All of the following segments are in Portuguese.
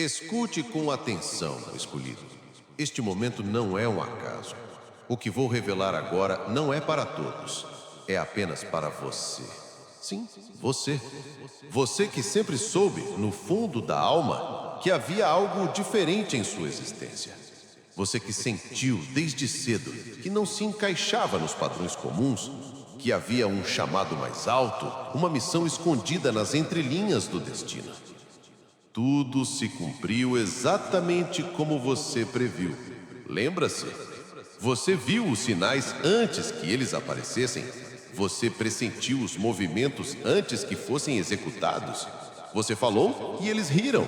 Escute com atenção, escolhido. Este momento não é um acaso. O que vou revelar agora não é para todos. É apenas para você. Sim, você. Você que sempre soube, no fundo da alma, que havia algo diferente em sua existência. Você que sentiu desde cedo que não se encaixava nos padrões comuns, que havia um chamado mais alto, uma missão escondida nas entrelinhas do destino. Tudo se cumpriu exatamente como você previu. Lembra-se? Você viu os sinais antes que eles aparecessem. Você pressentiu os movimentos antes que fossem executados. Você falou e eles riram.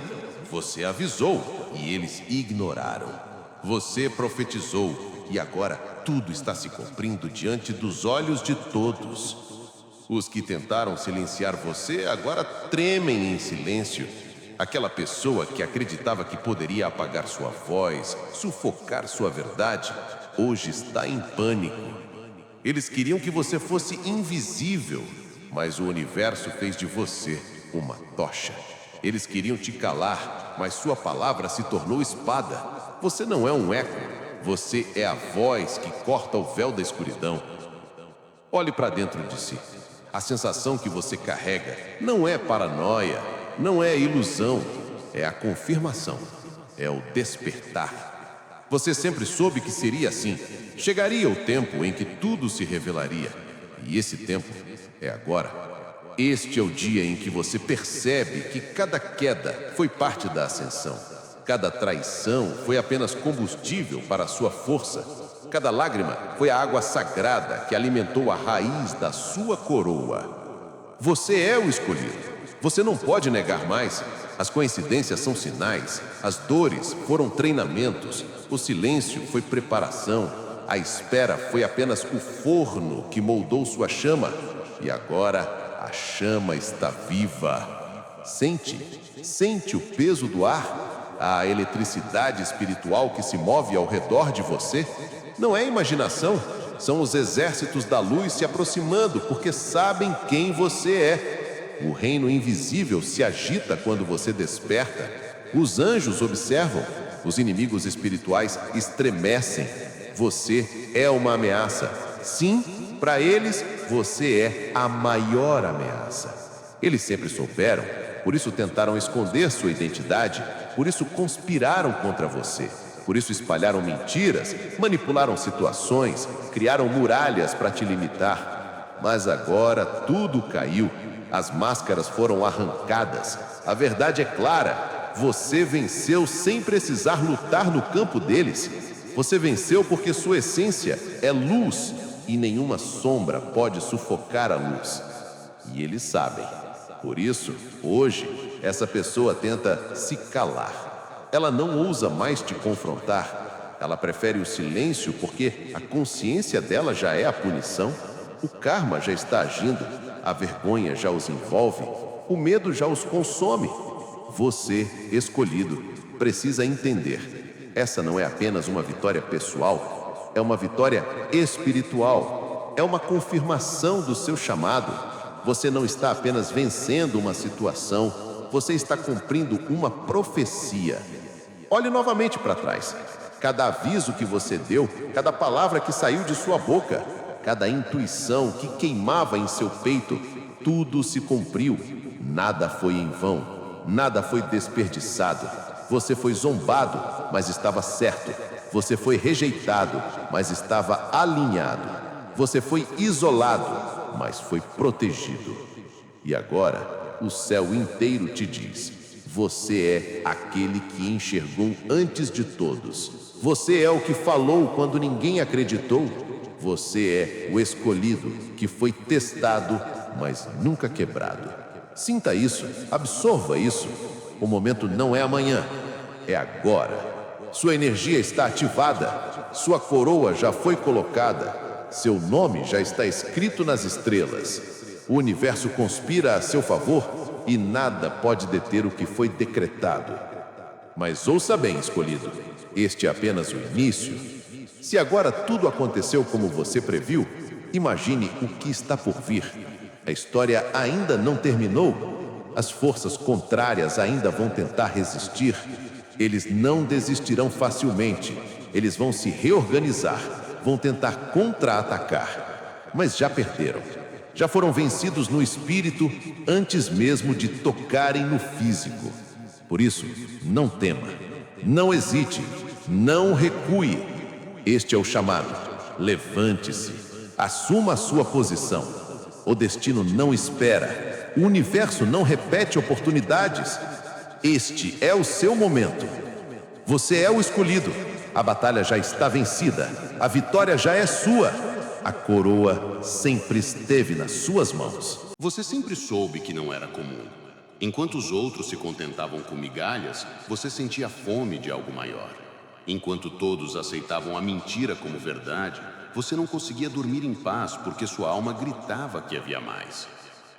Você avisou e eles ignoraram. Você profetizou e agora tudo está se cumprindo diante dos olhos de todos. Os que tentaram silenciar você agora tremem em silêncio. Aquela pessoa que acreditava que poderia apagar sua voz, sufocar sua verdade, hoje está em pânico. Eles queriam que você fosse invisível, mas o universo fez de você uma tocha. Eles queriam te calar, mas sua palavra se tornou espada. Você não é um eco, você é a voz que corta o véu da escuridão. Olhe para dentro de si. A sensação que você carrega não é paranoia, não é ilusão, é a confirmação, é o despertar. Você sempre soube que seria assim. Chegaria o tempo em que tudo se revelaria. E esse tempo é agora. Este é o dia em que você percebe que cada queda foi parte da ascensão. Cada traição foi apenas combustível para a sua força. Cada lágrima foi a água sagrada que alimentou a raiz da sua coroa. Você é o escolhido. Você não pode negar mais. As coincidências são sinais. As dores foram treinamentos. O silêncio foi preparação. A espera foi apenas o forno que moldou sua chama. E agora a chama está viva. Sente o peso do ar? A eletricidade espiritual que se move ao redor de você? Não é imaginação. São os exércitos da luz se aproximando porque sabem quem você é. O reino invisível se agita quando você desperta. Os anjos observam. Os inimigos espirituais estremecem. Você é uma ameaça. Sim, para eles, você é a maior ameaça. Eles sempre souberam, por isso tentaram esconder sua identidade, por isso conspiraram contra você, por isso espalharam mentiras, manipularam situações, criaram muralhas para te limitar. Mas agora tudo caiu. As máscaras foram arrancadas. A verdade é clara. Você venceu sem precisar lutar no campo deles. Você venceu porque sua essência é luz e nenhuma sombra pode sufocar a luz. E eles sabem. Por isso, hoje, essa pessoa tenta se calar. Ela não ousa mais te confrontar. Ela prefere o silêncio porque a consciência dela já é a punição. O karma já está agindo. A vergonha já os envolve, o medo já os consome. Você, escolhido, precisa entender. Essa não é apenas uma vitória pessoal, é uma vitória espiritual. É uma confirmação do seu chamado. Você não está apenas vencendo uma situação, você está cumprindo uma profecia. Olhe novamente para trás. Cada aviso que você deu, cada palavra que saiu de sua boca, cada intuição que queimava em seu peito, tudo se cumpriu. Nada foi em vão, nada foi desperdiçado. Você foi zombado, mas estava certo. Você foi rejeitado, mas estava alinhado. Você foi isolado, mas foi protegido. E agora, o céu inteiro te diz: você é aquele que enxergou antes de todos. Você é o que falou quando ninguém acreditou. Você é o escolhido que foi testado, mas nunca quebrado. Sinta isso, absorva isso. O momento não é amanhã, é agora. Sua energia está ativada, sua coroa já foi colocada, seu nome já está escrito nas estrelas. O universo conspira a seu favor e nada pode deter o que foi decretado. Mas ouça bem, escolhido, este é apenas o início. Se agora tudo aconteceu como você previu, imagine o que está por vir. A história ainda não terminou. as forças contrárias ainda vão tentar resistir, eles não desistirão facilmente. Eles vão se reorganizar, vão tentar contra-atacar. Mas já perderam. Já foram vencidos no espírito antes mesmo de tocarem no físico. Por isso, não tema, não hesite, não recue. Este é o chamado. Levante-se, assuma a sua posição. O destino não espera, o universo não repete oportunidades. Este é o seu momento. Você é o escolhido. A batalha já está vencida, a vitória já é sua. A coroa sempre esteve nas suas mãos. Você sempre soube que não era comum. Enquanto os outros se contentavam com migalhas, você sentia fome de algo maior. Enquanto todos aceitavam a mentira como verdade, você não conseguia dormir em paz porque sua alma gritava que havia mais.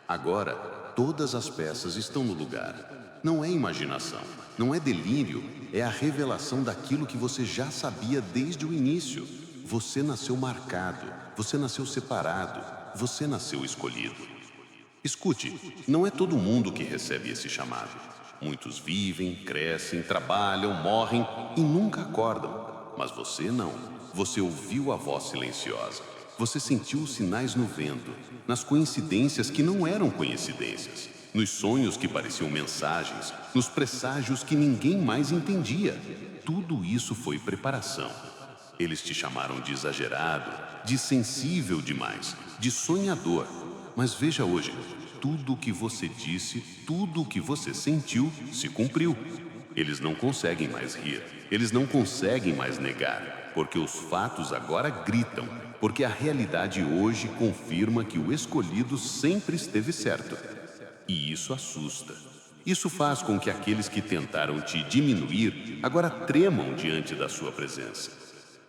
Agora, todas as peças estão no lugar. Não é imaginação, não é delírio, é a revelação daquilo que você já sabia desde o início. Você nasceu marcado, você nasceu separado, você nasceu escolhido. Escute, não é todo mundo que recebe esse chamado. Muitos vivem, crescem, trabalham, morrem e nunca acordam. Mas você não. Você ouviu a voz silenciosa. Você sentiu os sinais no vento, nas coincidências que não eram coincidências, nos sonhos que pareciam mensagens, nos presságios que ninguém mais entendia. Tudo isso foi preparação. Eles te chamaram de exagerado, de sensível demais, de sonhador. Mas veja hoje, tudo o que você disse, tudo o que você sentiu, se cumpriu. Eles não conseguem mais rir, eles não conseguem mais negar, porque os fatos agora gritam, porque a realidade hoje confirma que o escolhido sempre esteve certo. E isso assusta. Isso faz com que aqueles que tentaram te diminuir agora tremam diante da sua presença.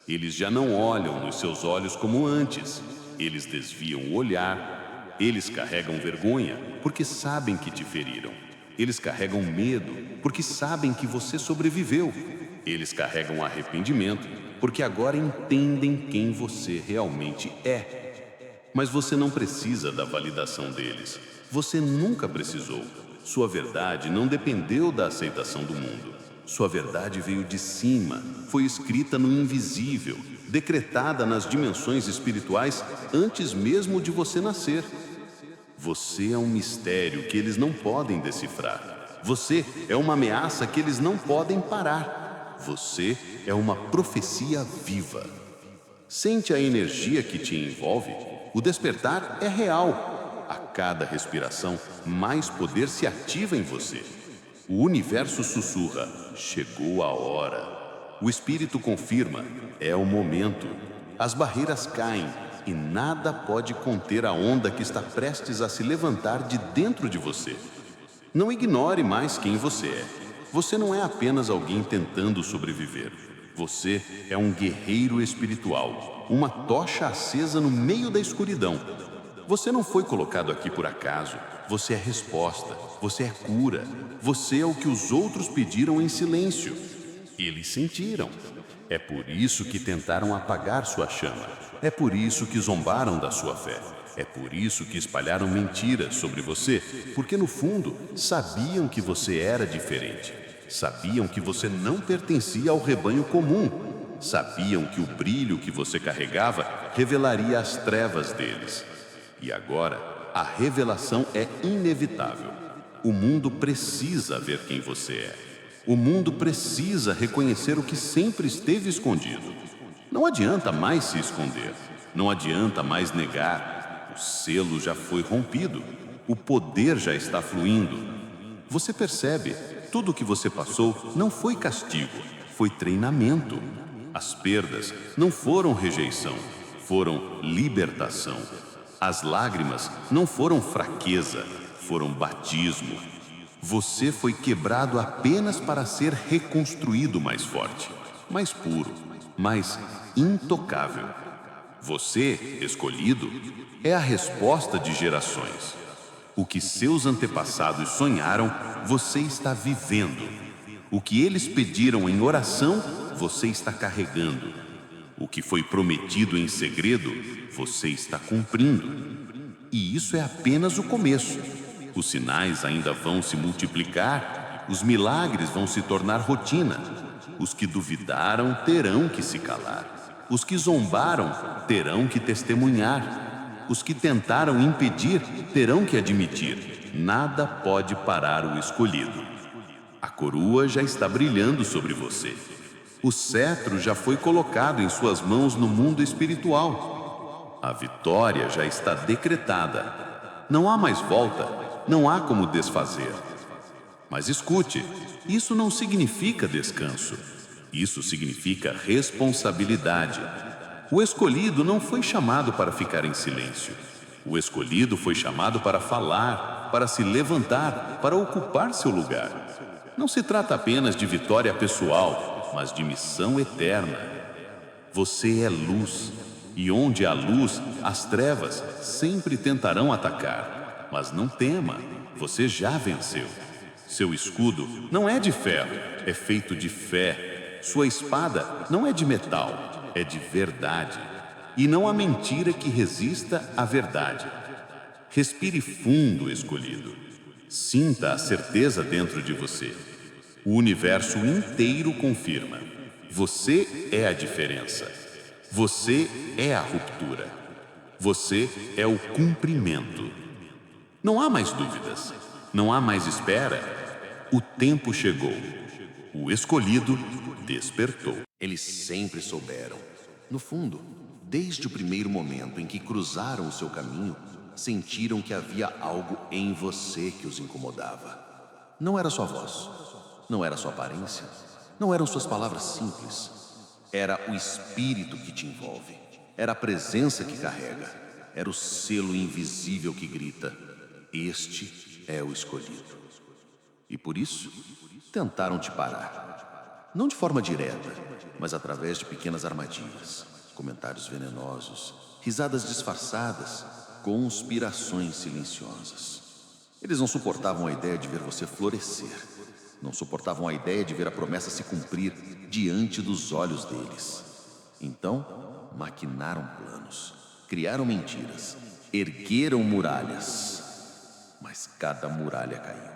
Eles já não olham nos seus olhos como antes. Eles desviam o olhar. Eles carregam vergonha porque sabem que te feriram. Eles carregam medo porque sabem que você sobreviveu. Eles carregam arrependimento porque agora entendem quem você realmente é. Mas você não precisa da validação deles. Você nunca precisou. Sua verdade não dependeu da aceitação do mundo. Sua verdade veio de cima, foi escrita no invisível, decretada nas dimensões espirituais antes mesmo de você nascer. Você é um mistério que eles não podem decifrar. Você é uma ameaça que eles não podem parar. Você é uma profecia viva. Sente a energia que te envolve? O despertar é real. A cada respiração, mais poder se ativa em você. O universo sussurra: chegou a hora. O espírito confirma: é o momento. As barreiras caem e nada pode conter a onda que está prestes a se levantar de dentro de você. Não ignore mais quem você é. Você não é apenas alguém tentando sobreviver. Você é um guerreiro espiritual, uma tocha acesa no meio da escuridão. Você não foi colocado aqui por acaso. Você é resposta, você é cura. Você é o que os outros pediram em silêncio. Eles sentiram. É por isso que tentaram apagar sua chama. É por isso que zombaram da sua fé. É por isso que espalharam mentiras sobre você, porque no fundo sabiam que você era diferente. Sabiam que você não pertencia ao rebanho comum. Sabiam que o brilho que você carregava revelaria as trevas deles. E agora, a revelação é inevitável. O mundo precisa ver quem você é. O mundo precisa reconhecer o que sempre esteve escondido. Não adianta mais se esconder. Não adianta mais negar. O selo já foi rompido. O poder já está fluindo. Você percebe, tudo o que você passou não foi castigo, foi treinamento. As perdas não foram rejeição, foram libertação. As lágrimas não foram fraqueza, foram batismo. Você foi quebrado apenas para ser reconstruído mais forte, mais puro, mais intocável. Você, escolhido, é a resposta de gerações. O que seus antepassados sonharam, você está vivendo. O que eles pediram em oração, você está carregando. O que foi prometido em segredo, você está cumprindo. E isso é apenas o começo. Os sinais ainda vão se multiplicar, os milagres vão se tornar rotina. Os que duvidaram terão que se calar. Os que zombaram terão que testemunhar. Os que tentaram impedir terão que admitir: nada pode parar o escolhido. A coroa já está brilhando sobre você. O cetro já foi colocado em suas mãos no mundo espiritual. A vitória já está decretada. Não há mais volta, não há como desfazer. Mas escute, isso não significa descanso. Isso significa responsabilidade. O escolhido não foi chamado para ficar em silêncio. O escolhido foi chamado para falar, para se levantar, para ocupar seu lugar. Não se trata apenas de vitória pessoal, mas de missão eterna. Você é luz, e onde há luz, as trevas sempre tentarão atacar. Mas não tema, você já venceu. Seu escudo não é de ferro, é feito de fé. Sua espada não é de metal, é de verdade. E não há mentira que resista à verdade. Respire fundo, escolhido. Sinta a certeza dentro de você. O universo inteiro confirma: você é a diferença. Você é a ruptura. Você é o cumprimento. Não há mais dúvidas. Não há mais espera. O tempo chegou. O escolhido despertou. Eles sempre souberam. No fundo, desde o primeiro momento em que cruzaram o seu caminho, sentiram que havia algo em você que os incomodava. Não era sua voz, não era sua aparência, não eram suas palavras simples. Era o espírito que te envolve. Era a presença que carrega. Era o selo invisível que grita: este é o escolhido. E por isso, tentaram te parar. Não de forma direta, mas através de pequenas armadilhas, comentários venenosos, risadas disfarçadas, conspirações silenciosas. Eles não suportavam a ideia de ver você florescer. Não suportavam a ideia de ver a promessa se cumprir diante dos olhos deles. Então, maquinaram planos, criaram mentiras, ergueram muralhas. Mas cada muralha caiu.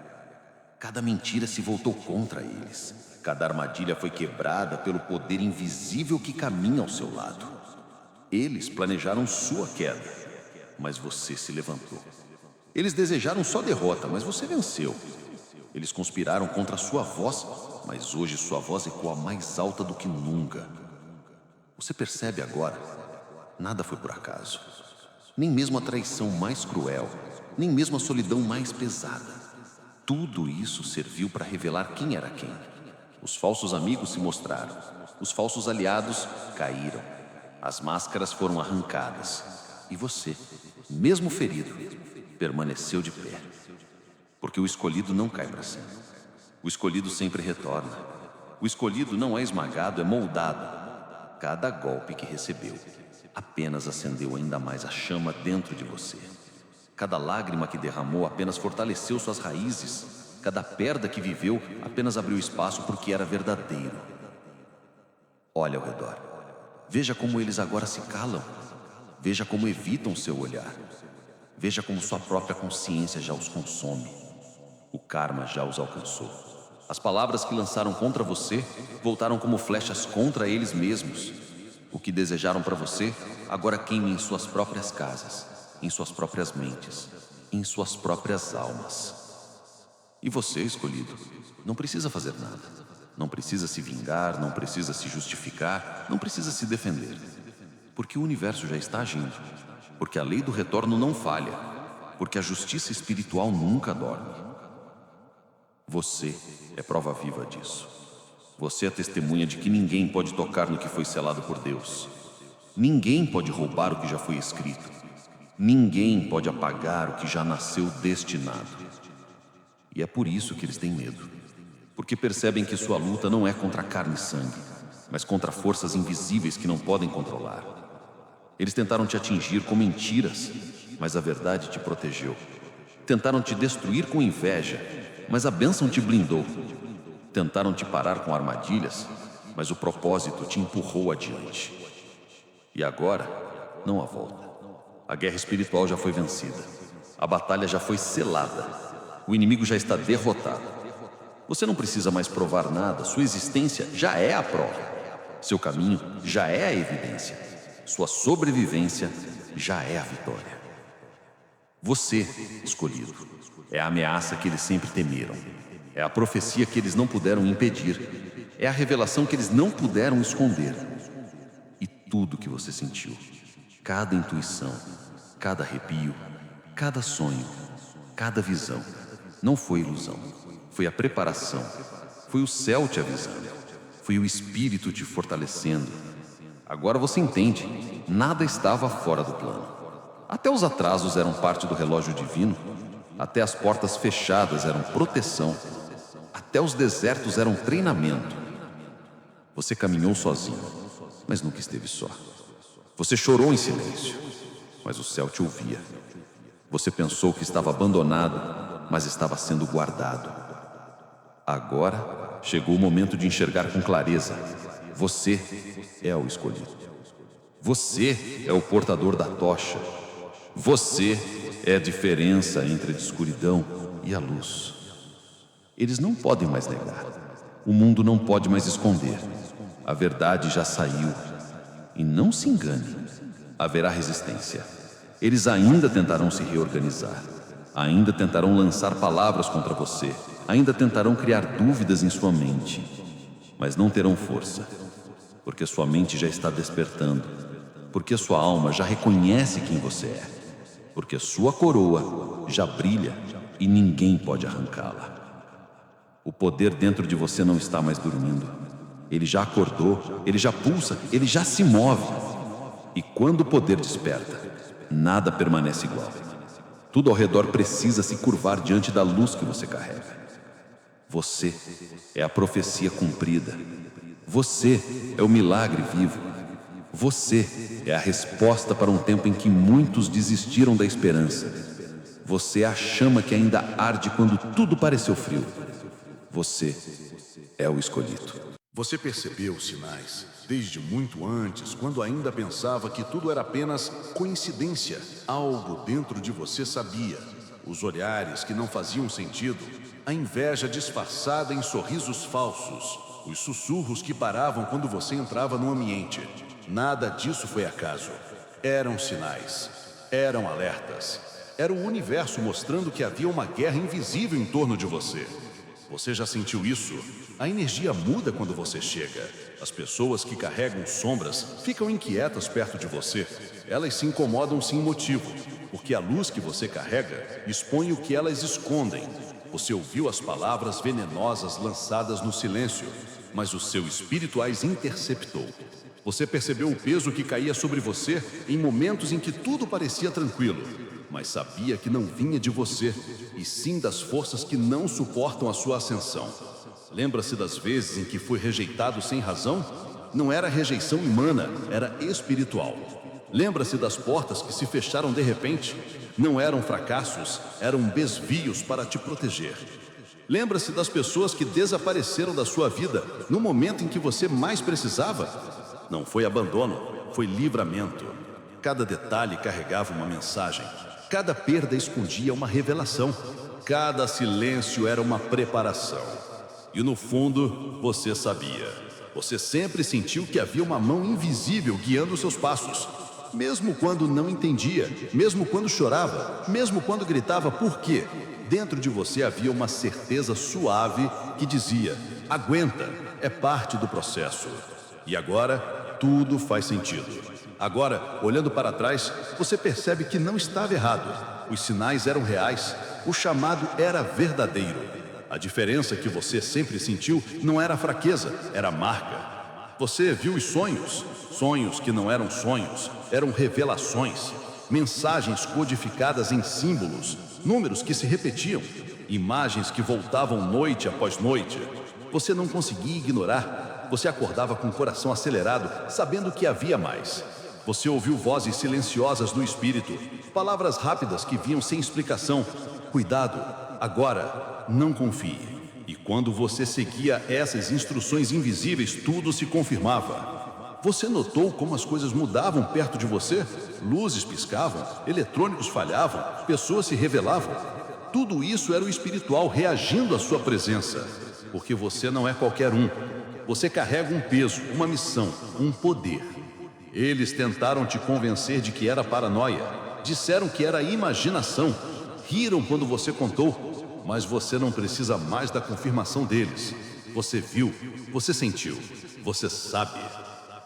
Cada mentira se voltou contra eles. Cada armadilha foi quebrada pelo poder invisível que caminha ao seu lado. Eles planejaram sua queda, mas você se levantou. Eles desejaram só derrota, mas você venceu. Eles conspiraram contra a sua voz, mas hoje sua voz ecoa mais alta do que nunca. Você percebe agora? Nada foi por acaso. Nem mesmo a traição mais cruel, nem mesmo a solidão mais pesada. Tudo isso serviu para revelar quem era quem. Os falsos amigos se mostraram. Os falsos aliados caíram. As máscaras foram arrancadas. E você, mesmo ferido, permaneceu de pé. Porque o escolhido não cai para cima. O escolhido sempre retorna. O escolhido não é esmagado, é moldado. Cada golpe que recebeu apenas acendeu ainda mais a chama dentro de você. Cada lágrima que derramou apenas fortaleceu suas raízes. Cada perda que viveu apenas abriu espaço para o que era verdadeiro. Olha ao redor. Veja como eles agora se calam. Veja como evitam seu olhar. Veja como sua própria consciência já os consome. O karma já os alcançou. As palavras que lançaram contra você voltaram como flechas contra eles mesmos. O que desejaram para você agora queima em suas próprias casas, em suas próprias mentes, em suas próprias almas. E você, escolhido, não precisa fazer nada. Não precisa se vingar, não precisa se justificar, não precisa se defender. Porque o universo já está agindo. Porque a lei do retorno não falha. Porque a justiça espiritual nunca dorme. Você é prova viva disso. Você é testemunha de que ninguém pode tocar no que foi selado por Deus. Ninguém pode roubar o que já foi escrito. Ninguém pode apagar o que já nasceu destinado. E é por isso que eles têm medo. Porque percebem que sua luta não é contra carne e sangue, mas contra forças invisíveis que não podem controlar. Eles tentaram te atingir com mentiras, mas a verdade te protegeu. Tentaram te destruir com inveja, mas a bênção te blindou. Tentaram te parar com armadilhas, mas o propósito te empurrou adiante. E agora, não há volta. A guerra espiritual já foi vencida. A batalha já foi selada. O inimigo já está derrotado. Você não precisa mais provar nada, sua existência já é a prova. Seu caminho já é a evidência. Sua sobrevivência já é a vitória. Você, escolhido, é a ameaça que eles sempre temeram. É a profecia que eles não puderam impedir. É a revelação que eles não puderam esconder. E tudo que você sentiu, cada intuição, cada arrepio, cada sonho, cada visão, não foi ilusão. Foi a preparação. Foi o céu te avisando. Foi o Espírito te fortalecendo. Agora você entende, nada estava fora do plano. Até os atrasos eram parte do relógio divino. Até as portas fechadas eram proteção. Até os desertos eram treinamento. Você caminhou sozinho, mas nunca esteve só. Você chorou em silêncio, mas o céu te ouvia. Você pensou que estava abandonado, mas estava sendo guardado. Agora chegou o momento de enxergar com clareza. Você é o escolhido. Você é o portador da tocha. Você é a diferença entre a escuridão e a luz. Eles não podem mais negar. O mundo não pode mais esconder. A verdade já saiu. E não se engane, haverá resistência. Eles ainda tentarão se reorganizar. Ainda tentarão lançar palavras contra você. Ainda tentarão criar dúvidas em sua mente. Mas não terão força. Porque sua mente já está despertando. Porque sua alma já reconhece quem você é. Porque sua coroa já brilha e ninguém pode arrancá-la. O poder dentro de você não está mais dormindo. Ele já acordou, ele já pulsa, ele já se move. E quando o poder desperta, nada permanece igual. Tudo ao redor precisa se curvar diante da luz que você carrega. Você é a profecia cumprida. Você é o milagre vivo. Você é a resposta para um tempo em que muitos desistiram da esperança. Você é a chama que ainda arde quando tudo pareceu frio. Você é o escolhido. Você percebeu os sinais desde muito antes, quando ainda pensava que tudo era apenas coincidência. Algo dentro de você sabia. Os olhares que não faziam sentido, a inveja disfarçada em sorrisos falsos, os sussurros que paravam quando você entrava no ambiente. Nada disso foi acaso. Eram sinais, eram alertas. Era o universo mostrando que havia uma guerra invisível em torno de você. Você já sentiu isso? A energia muda quando você chega. As pessoas que carregam sombras ficam inquietas perto de você. Elas se incomodam sem motivo, porque a luz que você carrega expõe o que elas escondem. Você ouviu as palavras venenosas lançadas no silêncio, mas o seu espírito as interceptou. Você percebeu o peso que caía sobre você em momentos em que tudo parecia tranquilo, mas sabia que não vinha de você, e sim das forças que não suportam a sua ascensão. Lembra-se das vezes em que foi rejeitado sem razão? Não era rejeição humana, era espiritual. Lembra-se das portas que se fecharam de repente? Não eram fracassos, eram desvios para te proteger. Lembra-se das pessoas que desapareceram da sua vida no momento em que você mais precisava? Não foi abandono, foi livramento. Cada detalhe carregava uma mensagem. Cada perda escondia uma revelação. Cada silêncio era uma preparação. E no fundo, você sabia. Você sempre sentiu que havia uma mão invisível guiando seus passos. Mesmo quando não entendia, mesmo quando chorava, mesmo quando gritava por quê, dentro de você havia uma certeza suave que dizia: aguenta, é parte do processo. E agora, tudo faz sentido. Agora, olhando para trás, você percebe que não estava errado. Os sinais eram reais, o chamado era verdadeiro. A diferença que você sempre sentiu não era fraqueza, era marca. Você viu os sonhos, sonhos que não eram sonhos, eram revelações, mensagens codificadas em símbolos, números que se repetiam, imagens que voltavam noite após noite. Você não conseguia ignorar. Você acordava com o coração acelerado, sabendo que havia mais. Você ouviu vozes silenciosas do espírito, palavras rápidas que vinham sem explicação. Cuidado, agora, não confie. E quando você seguia essas instruções invisíveis, tudo se confirmava. Você notou como as coisas mudavam perto de você? Luzes piscavam, eletrônicos falhavam, pessoas se revelavam. Tudo isso era o espiritual reagindo à sua presença, porque você não é qualquer um. Você carrega um peso, uma missão, um poder. Eles tentaram te convencer de que era paranoia, disseram que era imaginação, riram quando você contou, mas você não precisa mais da confirmação deles. Você viu, você sentiu, você sabe.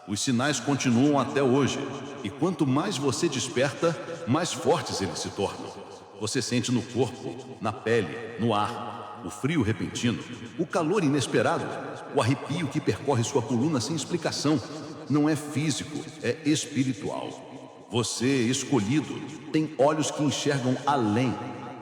Os sinais continuam até hoje, e quanto mais você desperta, mais fortes eles se tornam. Você sente no corpo, na pele, no ar, o frio repentino, o calor inesperado, o arrepio que percorre sua coluna sem explicação. Não é físico, é espiritual. Você, escolhido, tem olhos que enxergam além.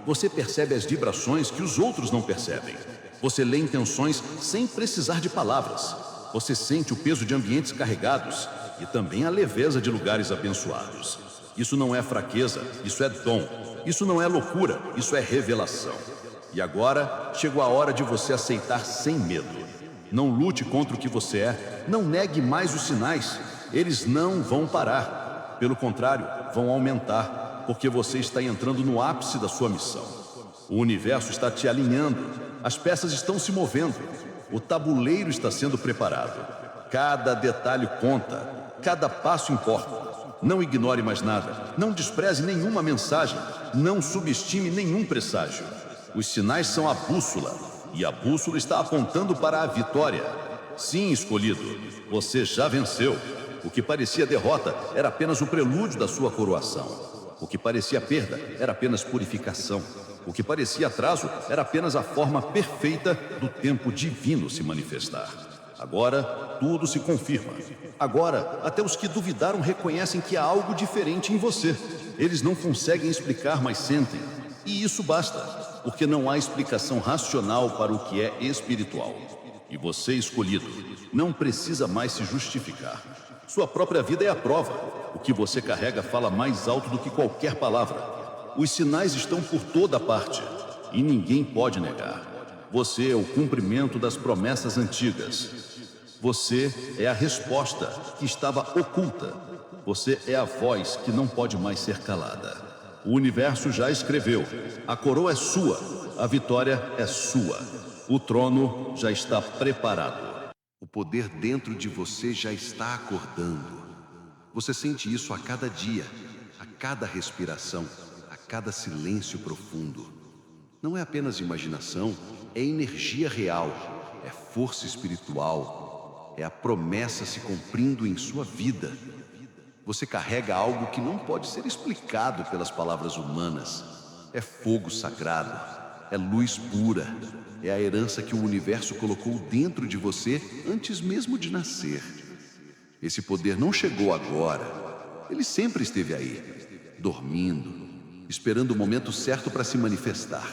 Você percebe as vibrações que os outros não percebem. Você lê intenções sem precisar de palavras. Você sente o peso de ambientes carregados e também a leveza de lugares abençoados. Isso não é fraqueza, isso é dom. Isso não é loucura, isso é revelação. E agora chegou a hora de você aceitar sem medo. Não lute contra o que você é, não negue mais os sinais. Eles não vão parar. Pelo contrário, vão aumentar, porque você está entrando no ápice da sua missão. O universo está te alinhando, as peças estão se movendo, o tabuleiro está sendo preparado. Cada detalhe conta, cada passo importa. Não ignore mais nada, não despreze nenhuma mensagem, não subestime nenhum presságio. Os sinais são a bússola, e a bússola está apontando para a vitória. Sim, escolhido, você já venceu. O que parecia derrota era apenas o prelúdio da sua coroação. O que parecia perda era apenas purificação. O que parecia atraso era apenas a forma perfeita do tempo divino se manifestar. Agora, tudo se confirma. Agora, até os que duvidaram reconhecem que há algo diferente em você. Eles não conseguem explicar, mas sentem. E isso basta, porque não há explicação racional para o que é espiritual. E você, escolhido, não precisa mais se justificar. Sua própria vida é a prova. O que você carrega fala mais alto do que qualquer palavra. Os sinais estão por toda parte, e ninguém pode negar. Você é o cumprimento das promessas antigas. Você é a resposta que estava oculta. Você é a voz que não pode mais ser calada. O universo já escreveu. A coroa é sua. A vitória é sua. O trono já está preparado. O poder dentro de você já está acordando. Você sente isso a cada dia, a cada respiração, a cada silêncio profundo. Não é apenas imaginação, é energia real, é força espiritual. É a promessa se cumprindo em sua vida. Você carrega algo que não pode ser explicado pelas palavras humanas. É fogo sagrado, é luz pura, é a herança que o universo colocou dentro de você antes mesmo de nascer. Esse poder não chegou agora, ele sempre esteve aí, dormindo, esperando o momento certo para se manifestar.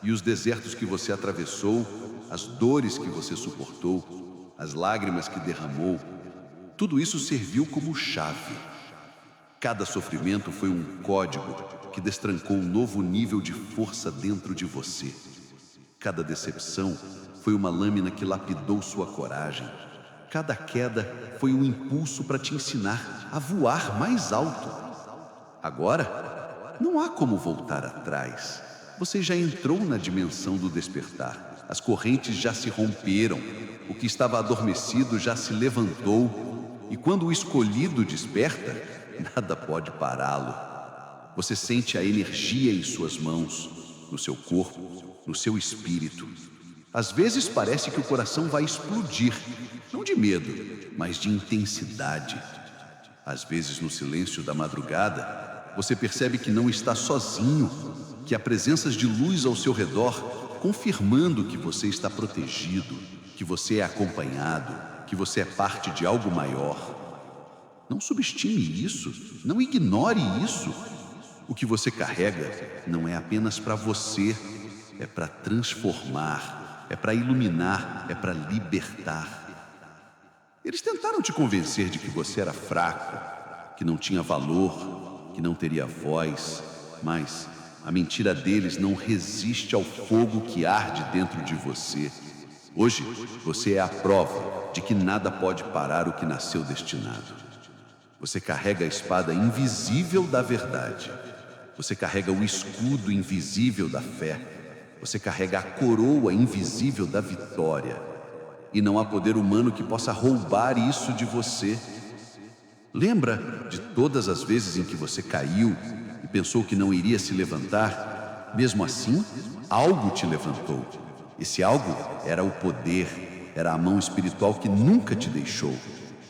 E os desertos que você atravessou, as dores que você suportou, as lágrimas que derramou, tudo isso serviu como chave. Cada sofrimento foi um código que destrancou um novo nível de força dentro de você. Cada decepção foi uma lâmina que lapidou sua coragem. Cada queda foi um impulso para te ensinar a voar mais alto. Agora, não há como voltar atrás. Você já entrou na dimensão do despertar. As correntes já se romperam. O que estava adormecido já se levantou. E quando o escolhido desperta, nada pode pará-lo. Você sente a energia em suas mãos, no seu corpo, no seu espírito. Às vezes parece que o coração vai explodir, não de medo, mas de intensidade. Às vezes, no silêncio da madrugada, você percebe que não está sozinho, que há presenças de luz ao seu redor, confirmando que você está protegido, que você é acompanhado, que você é parte de algo maior. Não subestime isso, não ignore isso. O que você carrega não é apenas para você, é para transformar, é para iluminar, é para libertar. Eles tentaram te convencer de que você era fraco, que não tinha valor, que não teria voz, mas a mentira deles não resiste ao fogo que arde dentro de você. Hoje, você é a prova de que nada pode parar o que nasceu destinado. Você carrega a espada invisível da verdade. Você carrega o escudo invisível da fé. Você carrega a coroa invisível da vitória. E não há poder humano que possa roubar isso de você. Lembra de todas as vezes em que você caiu e pensou que não iria se levantar? Mesmo assim, algo te levantou. Esse algo era o poder, era a mão espiritual que nunca te deixou.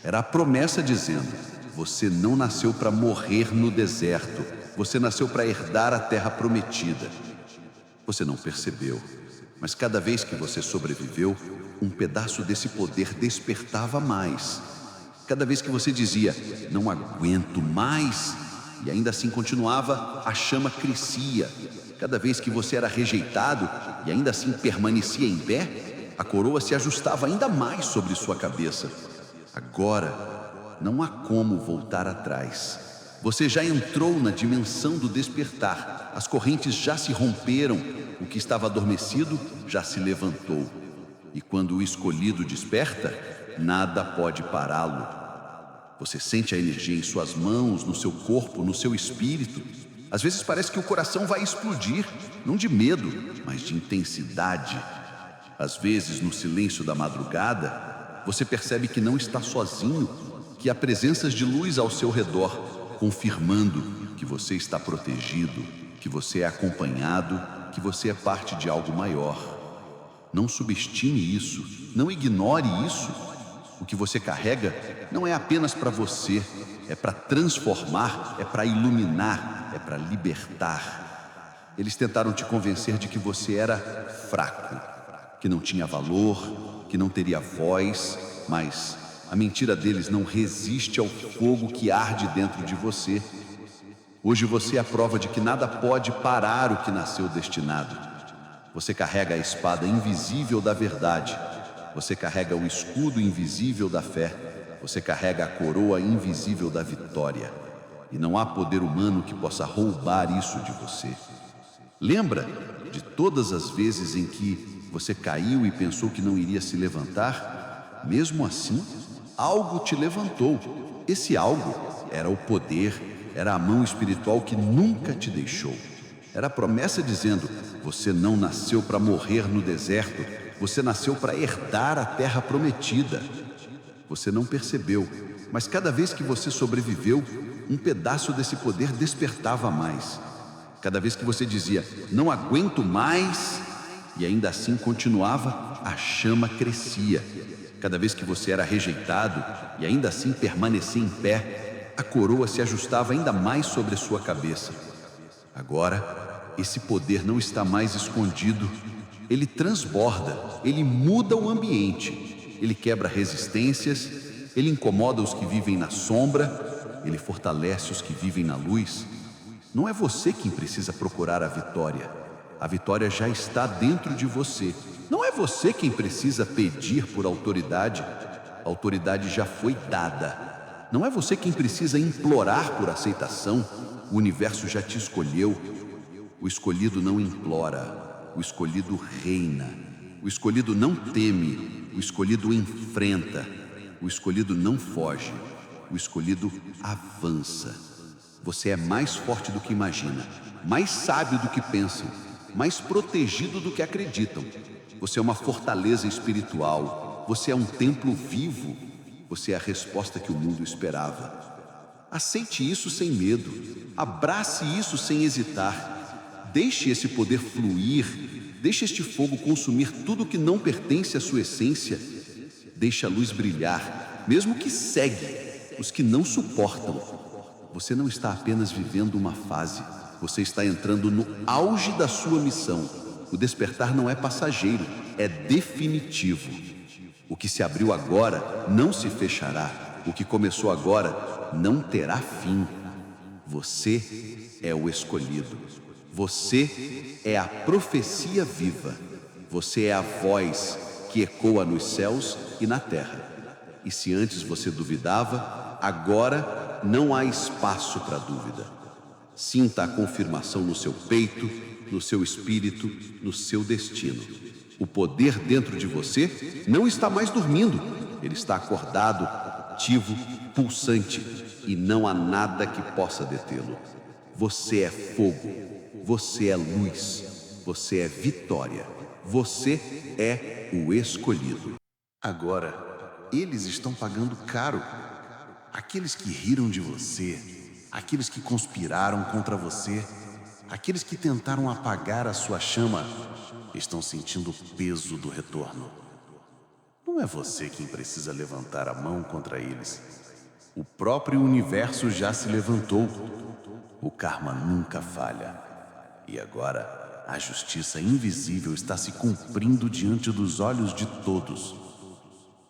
Era a promessa dizendo: você não nasceu para morrer no deserto, você nasceu para herdar a terra prometida. Você não percebeu, mas cada vez que você sobreviveu, um pedaço desse poder despertava mais. Cada vez que você dizia, não aguento mais, e ainda assim continuava, a chama crescia. Cada vez que você era rejeitado, e ainda assim permanecia em pé, a coroa se ajustava ainda mais sobre sua cabeça. Agora, não há como voltar atrás. Você já entrou na dimensão do despertar. As correntes já se romperam. O que estava adormecido já se levantou. E quando o escolhido desperta, nada pode pará-lo. Você sente a energia em suas mãos, no seu corpo, no seu espírito. Às vezes parece que o coração vai explodir, não de medo, mas de intensidade. Às vezes, no silêncio da madrugada, você percebe que não está sozinho, que há presenças de luz ao seu redor, confirmando que você está protegido, que você é acompanhado, que você é parte de algo maior. Não subestime isso, não ignore isso. O que você carrega não é apenas para você, é para transformar, é para iluminar, é para libertar. Eles tentaram te convencer de que você era fraco, que não tinha valor, que não teria voz, mas a mentira deles não resiste ao fogo que arde dentro de você. Hoje você é a prova de que nada pode parar o que nasceu destinado. Você carrega a espada invisível da verdade. Você carrega o escudo invisível da fé. Você carrega a coroa invisível da vitória. E não há poder humano que possa roubar isso de você. Lembra de todas as vezes em que você caiu e pensou que não iria se levantar? Mesmo assim, algo te levantou. Esse algo era o poder, era a mão espiritual que nunca te deixou. Era a promessa dizendo: você não nasceu para morrer no deserto, você nasceu para herdar a terra prometida. Você não percebeu, mas cada vez que você sobreviveu, um pedaço desse poder despertava mais. Cada vez que você dizia, não aguento mais, e ainda assim continuava, a chama crescia. Cada vez que você era rejeitado, e ainda assim permanecia em pé, a coroa se ajustava ainda mais sobre sua cabeça. Agora, esse poder não está mais escondido. Ele transborda, ele muda o ambiente, ele quebra resistências, ele incomoda os que vivem na sombra, ele fortalece os que vivem na luz. Não é você quem precisa procurar a vitória já está dentro de você. Não é você quem precisa pedir por autoridade, a autoridade já foi dada. Não é você quem precisa implorar por aceitação, o universo já te escolheu. O escolhido não implora, o escolhido reina. O escolhido não teme, o escolhido enfrenta. O escolhido não foge, o escolhido avança. Você é mais forte do que imagina, mais sábio do que pensam, mais protegido do que acreditam. Você é uma fortaleza espiritual, você é um templo vivo, você é a resposta que o mundo esperava. Aceite isso sem medo, abrace isso sem hesitar. Deixe esse poder fluir, deixe este fogo consumir tudo que não pertence à sua essência. Deixe a luz brilhar, mesmo que cegue os que não suportam. Você não está apenas vivendo uma fase, você está entrando no auge da sua missão. O despertar não é passageiro, é definitivo. O que se abriu agora não se fechará. O que começou agora não terá fim. Você é o escolhido. Você é a profecia viva. Você é a voz que ecoa nos céus e na terra. E se antes você duvidava, agora não há espaço para dúvida. Sinta a confirmação no seu peito, no seu espírito, no seu destino. O poder dentro de você não está mais dormindo. Ele está acordado, ativo, pulsante, e não há nada que possa detê-lo. Você é fogo. Você é luz. Você é vitória. Você é o escolhido. Agora, eles estão pagando caro. Aqueles que riram de você, aqueles que conspiraram contra você, aqueles que tentaram apagar a sua chama, estão sentindo o peso do retorno. Não é você quem precisa levantar a mão contra eles. O próprio universo já se levantou. O karma nunca falha. E agora, a justiça invisível está se cumprindo diante dos olhos de todos.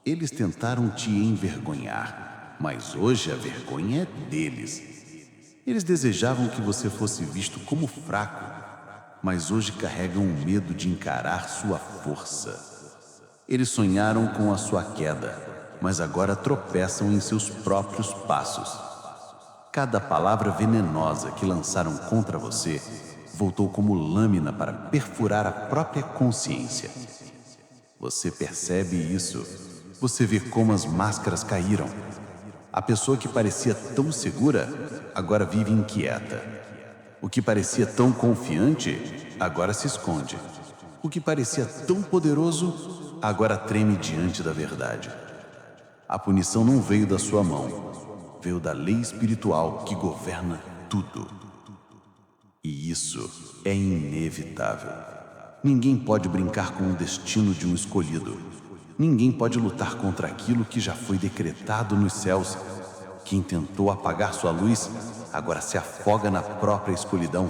Eles tentaram te envergonhar, mas hoje a vergonha é deles. Eles desejavam que você fosse visto como fraco, mas hoje carregam o medo de encarar sua força. Eles sonharam com a sua queda, mas agora tropeçam em seus próprios passos. Cada palavra venenosa que lançaram contra você voltou como lâmina para perfurar a própria consciência. Você percebe isso? Você vê como as máscaras caíram. A pessoa que parecia tão segura, agora vive inquieta. O que parecia tão confiante, agora se esconde. O que parecia tão poderoso, agora treme diante da verdade. A punição não veio da sua mão, veio da lei espiritual que governa tudo. E isso é inevitável. Ninguém pode brincar com o destino de um escolhido. Ninguém pode lutar contra aquilo que já foi decretado nos céus. Quem tentou apagar sua luz, agora se afoga na própria escuridão.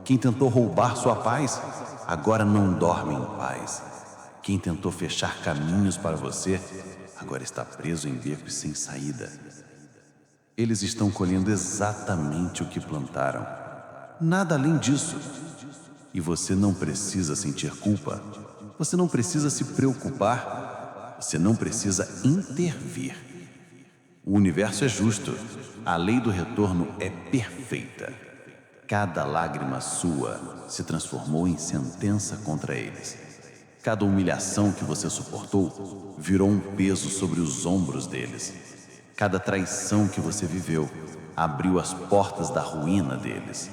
Quem tentou roubar sua paz, agora não dorme em paz. Quem tentou fechar caminhos para você, agora está preso em becos sem saída. Eles estão colhendo exatamente o que plantaram. Nada além disso. E você não precisa sentir culpa. Você não precisa se preocupar. Você não precisa intervir. O universo é justo. A lei do retorno é perfeita. Cada lágrima sua se transformou em sentença contra eles. Cada humilhação que você suportou virou um peso sobre os ombros deles. Cada traição que você viveu abriu as portas da ruína deles.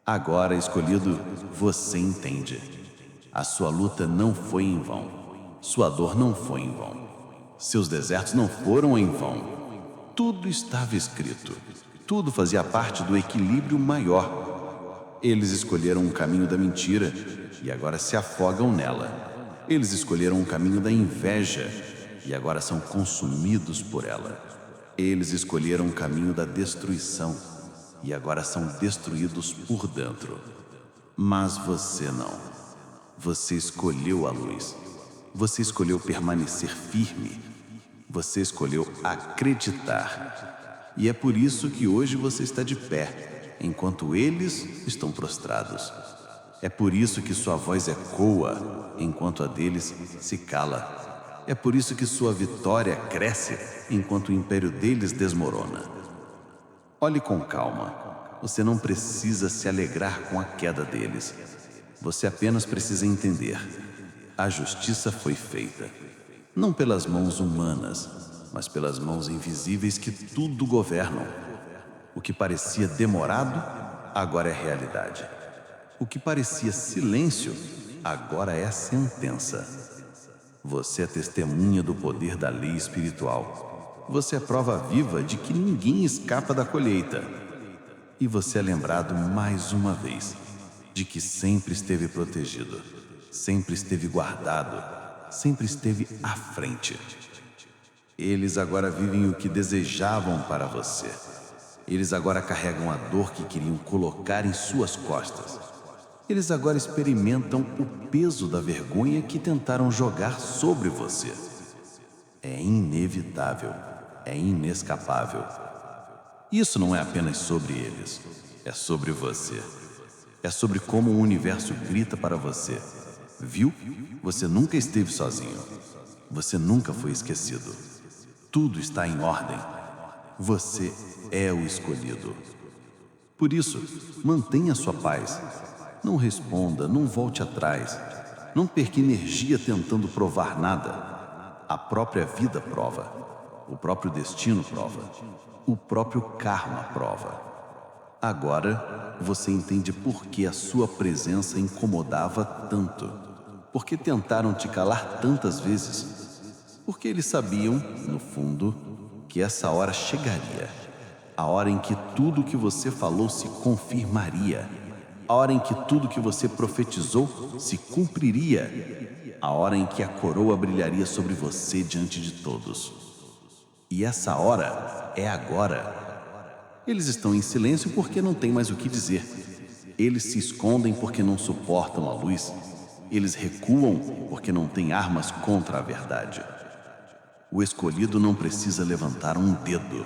Agora, escolhido, você entende. A sua luta não foi em vão. Sua dor não foi em vão. Seus desertos não foram em vão. Tudo estava escrito. Tudo fazia parte do equilíbrio maior. Eles escolheram um caminho da mentira e agora se afogam nela. Eles escolheram um caminho da inveja e agora são consumidos por ela. Eles escolheram um caminho da destruição e agora são destruídos por dentro. Mas você não. Você escolheu a luz. Você escolheu permanecer firme. Você escolheu acreditar. E é por isso que hoje você está de pé, enquanto eles estão prostrados. É por isso que sua voz ecoa, enquanto a deles se cala. É por isso que sua vitória cresce, enquanto o império deles desmorona. Olhe com calma. Você não precisa se alegrar com a queda deles. Você apenas precisa entender. A justiça foi feita. Não pelas mãos humanas, mas pelas mãos invisíveis que tudo governam. O que parecia demorado, agora é realidade. O que parecia silêncio, agora é sentença. Você é testemunha do poder da lei espiritual. Você é prova viva de que ninguém escapa da colheita. E você é lembrado mais uma vez de que sempre esteve protegido, sempre esteve guardado, sempre esteve à frente. Eles agora vivem o que desejavam para você. Eles agora carregam a dor que queriam colocar em suas costas. Eles agora experimentam o peso da vergonha que tentaram jogar sobre você. É inevitável, é inescapável. Isso não é apenas sobre eles, é sobre você. É sobre como o universo grita para você. Viu? Você nunca esteve sozinho. Você nunca foi esquecido. Tudo está em ordem. Você é o escolhido. Por isso, mantenha sua paz. Não responda, não volte atrás. Não perca energia tentando provar nada. A própria vida prova. O próprio destino prova. O próprio karma prova. Agora você entende por que a sua presença incomodava tanto. Por que tentaram te calar tantas vezes? Porque eles sabiam, no fundo, que essa hora chegaria. A hora em que tudo que você falou se confirmaria. A hora em que tudo que você profetizou se cumpriria. A hora em que a coroa brilharia sobre você diante de todos. E essa hora é agora. Eles estão em silêncio porque não têm mais o que dizer. Eles se escondem porque não suportam a luz. Eles recuam porque não têm armas contra a verdade. O escolhido não precisa levantar um dedo.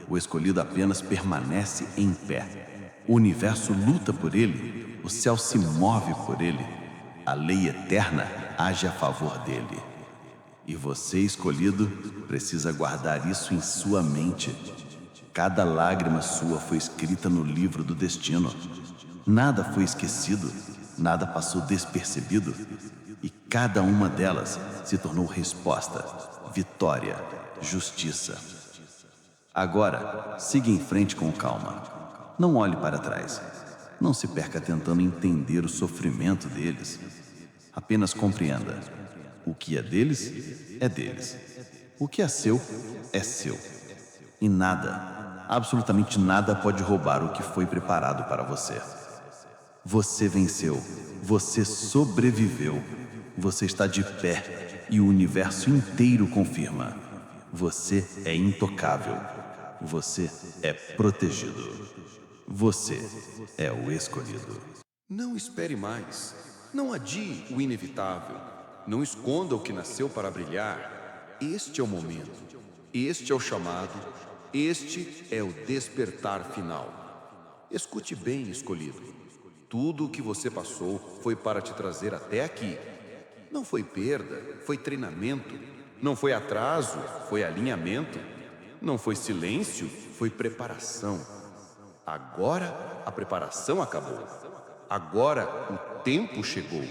O escolhido apenas permanece em pé. O universo luta por ele. O céu se move por ele. A lei eterna age a favor dele. E você, escolhido, precisa guardar isso em sua mente. Cada lágrima sua foi escrita no livro do destino. Nada foi esquecido, nada passou despercebido. E cada uma delas se tornou resposta, vitória, justiça. Agora, siga em frente com calma. Não olhe para trás. Não se perca tentando entender o sofrimento deles. Apenas compreenda. O que é deles, é deles. O que é seu. E nada, absolutamente nada pode roubar o que foi preparado para você. Você venceu. Você sobreviveu. Você está de pé e o universo inteiro confirma. Você é intocável. Você é protegido. Você é o escolhido. Não espere mais. Não adie o inevitável. Não esconda o que nasceu para brilhar. Este é o momento. Este é o chamado. Este é o despertar final. Escute bem, escolhido. Tudo o que você passou foi para te trazer até aqui. Não foi perda, foi treinamento. Não foi atraso, foi alinhamento. Não foi silêncio, foi preparação. Agora a preparação acabou. Agora o tempo chegou.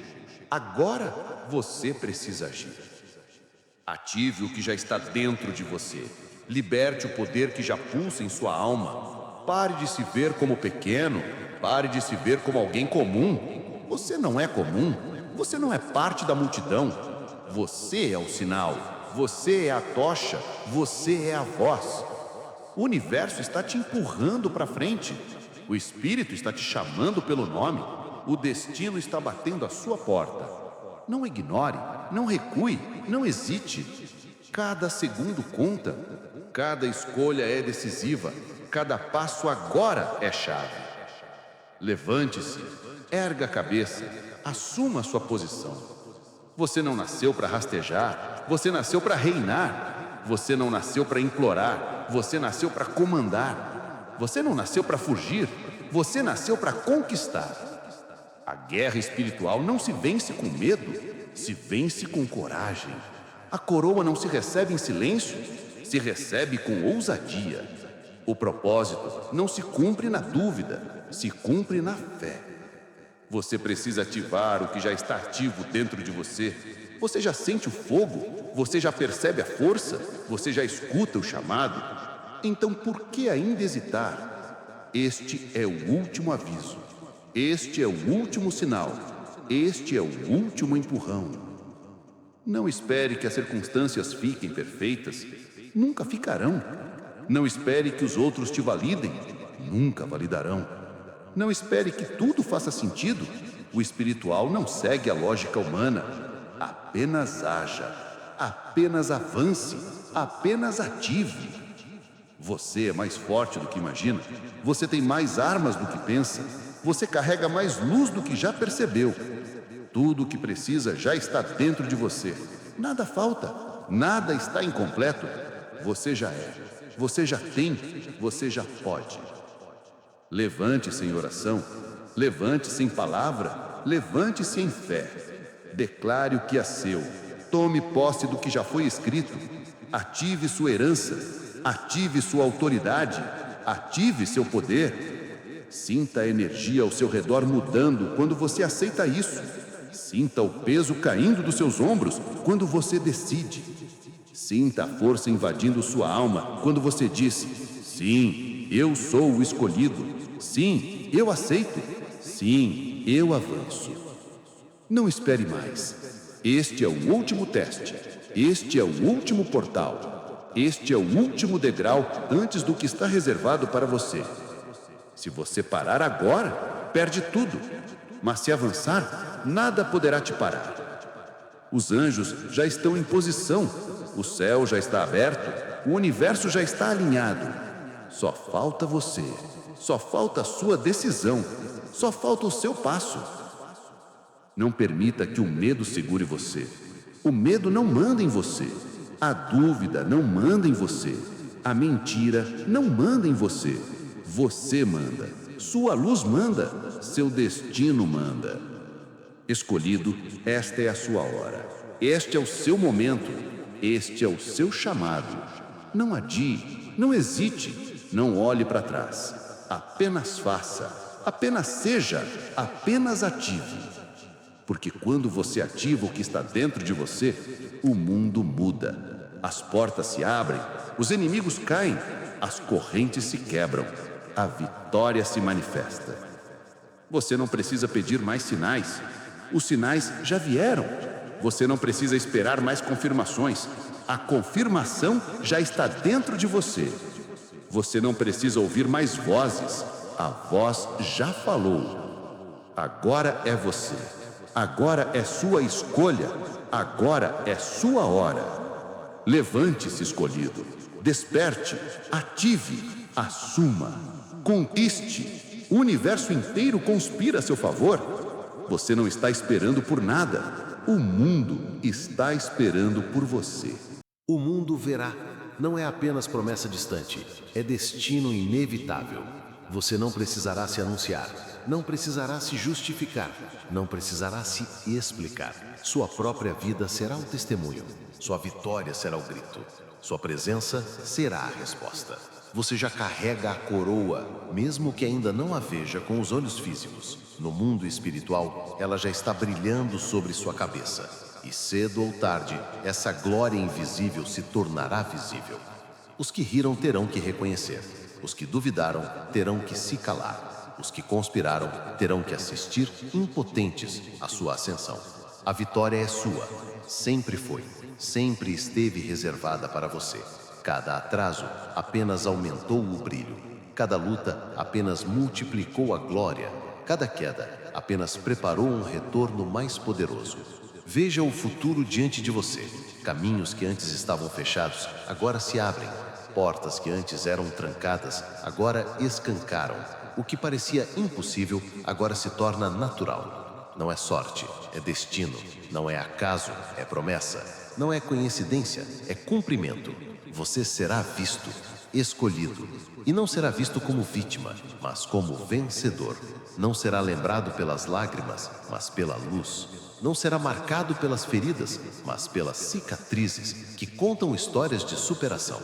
Agora você precisa agir. Ative o que já está dentro de você. Liberte o poder que já pulsa em sua alma. Pare de se ver como pequeno. Pare de se ver como alguém comum. Você não é comum. Você não é parte da multidão. Você é o sinal. Você é a tocha. Você é a voz. O universo está te empurrando para frente. O espírito está te chamando pelo nome. O destino está batendo à sua porta. Não ignore, não recue, não hesite. Cada segundo conta. Cada escolha é decisiva. Cada passo agora é chave. Levante-se, erga a cabeça, assuma a sua posição. Você não nasceu para rastejar, você nasceu para reinar. Você não nasceu para implorar, você nasceu para comandar. Você não nasceu para fugir, você nasceu para conquistar. A guerra espiritual não se vence com medo, se vence com coragem. A coroa não se recebe em silêncio, se recebe com ousadia. O propósito não se cumpre na dúvida, se cumpre na fé. Você precisa ativar o que já está ativo dentro de você. Você já sente o fogo, você já percebe a força, você já escuta o chamado. Então por que ainda hesitar? Este é o último aviso. Este é o último sinal. Este é o último empurrão. Não espere que as circunstâncias fiquem perfeitas. Nunca ficarão. Não espere que os outros te validem. Nunca validarão. Não espere que tudo faça sentido. O espiritual não segue a lógica humana. Apenas haja. Apenas avance. Apenas ative. Você é mais forte do que imagina. Você tem mais armas do que pensa. Você carrega mais luz do que já percebeu. Tudo o que precisa já está dentro de você. Nada falta. Nada está incompleto. Você já é. Você já tem. Você já pode. Levante-se em oração. Levante-se em palavra. Levante-se em fé. Declare o que é seu. Tome posse do que já foi escrito. Ative sua herança. Ative sua autoridade. Ative seu poder. Sinta a energia ao seu redor mudando quando você aceita isso. Sinta o peso caindo dos seus ombros quando você decide. Sinta a força invadindo sua alma quando você diz: sim, eu sou o escolhido. Sim, eu aceito. Sim, eu avanço. Não espere mais. Este é o último teste. Este é o último portal. Este é o último degrau antes do que está reservado para você. Se você parar agora, perde tudo. Mas se avançar, nada poderá te parar. Os anjos já estão em posição. O céu já está aberto. O universo já está alinhado. Só falta você. Só falta a sua decisão. Só falta o seu passo. Não permita que o medo segure você. O medo não manda em você. A dúvida não manda em você. A mentira não manda em você. Você manda. Sua luz manda. Seu destino manda. Escolhido, esta é a sua hora. Este é o seu momento. Este é o seu chamado. Não adie, não hesite, não olhe para trás. Apenas faça, apenas seja, apenas ative. Porque quando você ativa o que está dentro de você, o mundo muda. As portas se abrem, os inimigos caem, as correntes se quebram, a vitória se manifesta. Você não precisa pedir mais sinais. Os sinais já vieram. Você não precisa esperar mais confirmações. A confirmação já está dentro de você. Você não precisa ouvir mais vozes. A voz já falou. Agora é você. Agora é sua escolha. Agora é sua hora. Levante-se, escolhido. Desperte. Ative. Assuma. Conquiste. O universo inteiro conspira a seu favor. Você não está esperando por nada. O mundo está esperando por você. O mundo verá. Não é apenas promessa distante, é destino inevitável. Você não precisará se anunciar, não precisará se justificar, não precisará se explicar. Sua própria vida será o testemunho, sua vitória será o grito, sua presença será a resposta. Você já carrega a coroa, mesmo que ainda não a veja com os olhos físicos. No mundo espiritual, ela já está brilhando sobre sua cabeça. E cedo ou tarde, essa glória invisível se tornará visível. Os que riram terão que reconhecer. Os que duvidaram terão que se calar. Os que conspiraram terão que assistir impotentes à sua ascensão. A vitória é sua. Sempre foi. Sempre esteve reservada para você. Cada atraso apenas aumentou o brilho. Cada luta apenas multiplicou a glória. Cada queda apenas preparou um retorno mais poderoso. Veja o futuro diante de você. Caminhos que antes estavam fechados, agora se abrem. Portas que antes eram trancadas, agora escancaram. O que parecia impossível, agora se torna natural. Não é sorte, é destino. Não é acaso, é promessa. Não é coincidência, é cumprimento. Você será visto, escolhido. E não será visto como vítima, mas como vencedor. Não será lembrado pelas lágrimas, mas pela luz. Não será marcado pelas feridas, mas pelas cicatrizes que contam histórias de superação.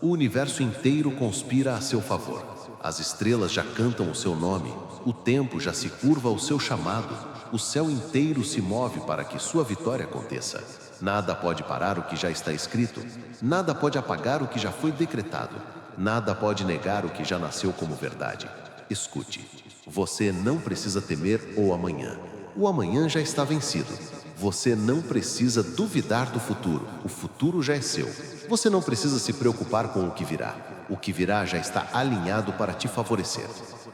O universo inteiro conspira a seu favor. As estrelas já cantam o seu nome. O tempo já se curva ao seu chamado. O céu inteiro se move para que sua vitória aconteça. Nada pode parar o que já está escrito. Nada pode apagar o que já foi decretado. Nada pode negar o que já nasceu como verdade. Escute. Você não precisa temer o amanhã. O amanhã já está vencido. Você não precisa duvidar do futuro. O futuro já é seu. Você não precisa se preocupar com o que virá. O que virá já está alinhado para te favorecer.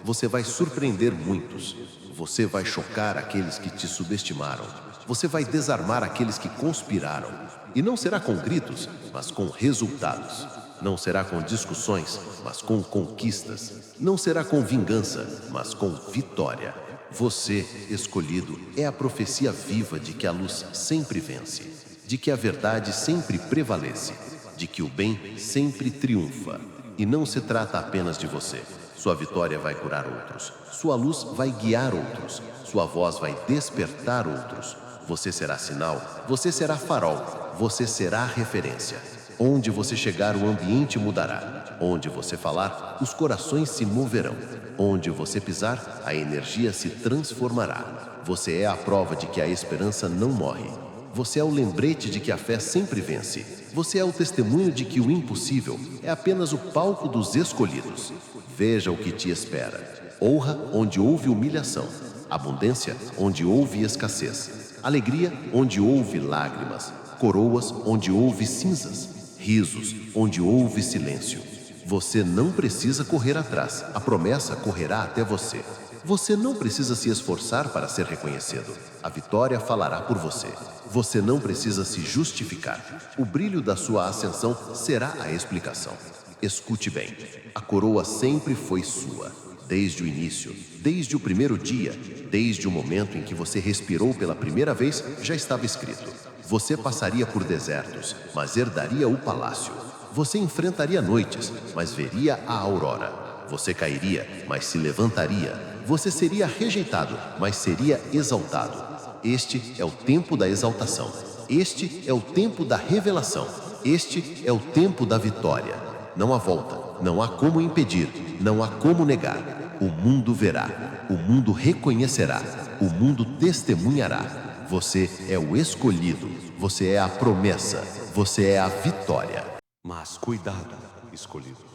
Você vai surpreender muitos. Você vai chocar aqueles que te subestimaram. Você vai desarmar aqueles que conspiraram. E não será com gritos, mas com resultados. Não será com discussões, mas com conquistas. Não será com vingança, mas com vitória. Você, escolhido, é a profecia viva de que a luz sempre vence, de que a verdade sempre prevalece, de que o bem sempre triunfa. E não se trata apenas de você. Sua vitória vai curar outros. Sua luz vai guiar outros. Sua voz vai despertar outros. Você será sinal, você será farol, você será referência. Onde você chegar, o ambiente mudará. Onde você falar, os corações se moverão. Onde você pisar, a energia se transformará. Você é a prova de que a esperança não morre. Você é o lembrete de que a fé sempre vence. Você é o testemunho de que o impossível é apenas o palco dos escolhidos. Veja o que te espera. honra onde houve humilhação, abundância onde houve escassez, alegria onde houve lágrimas, coroas onde houve cinzas, risos onde houve silêncio. Você não precisa correr atrás, a promessa correrá até você. Você não precisa se esforçar para ser reconhecido, a vitória falará por você. Você não precisa se justificar, o brilho da sua ascensão será a explicação. Escute bem, a coroa sempre foi sua, desde o início, desde o primeiro dia, desde o momento em que você respirou pela primeira vez, já estava escrito. Você passaria por desertos, mas herdaria o palácio. Você enfrentaria noites, mas veria a aurora. Você cairia, mas se levantaria. Você seria rejeitado, mas seria exaltado. Este é o tempo da exaltação. Este é o tempo da revelação. Este é o tempo da vitória. Não há volta, não há como impedir, não há como negar. O mundo verá, o mundo reconhecerá, o mundo testemunhará. Você é o escolhido, você é a promessa, você é a vitória. Mas cuidado, escolhido.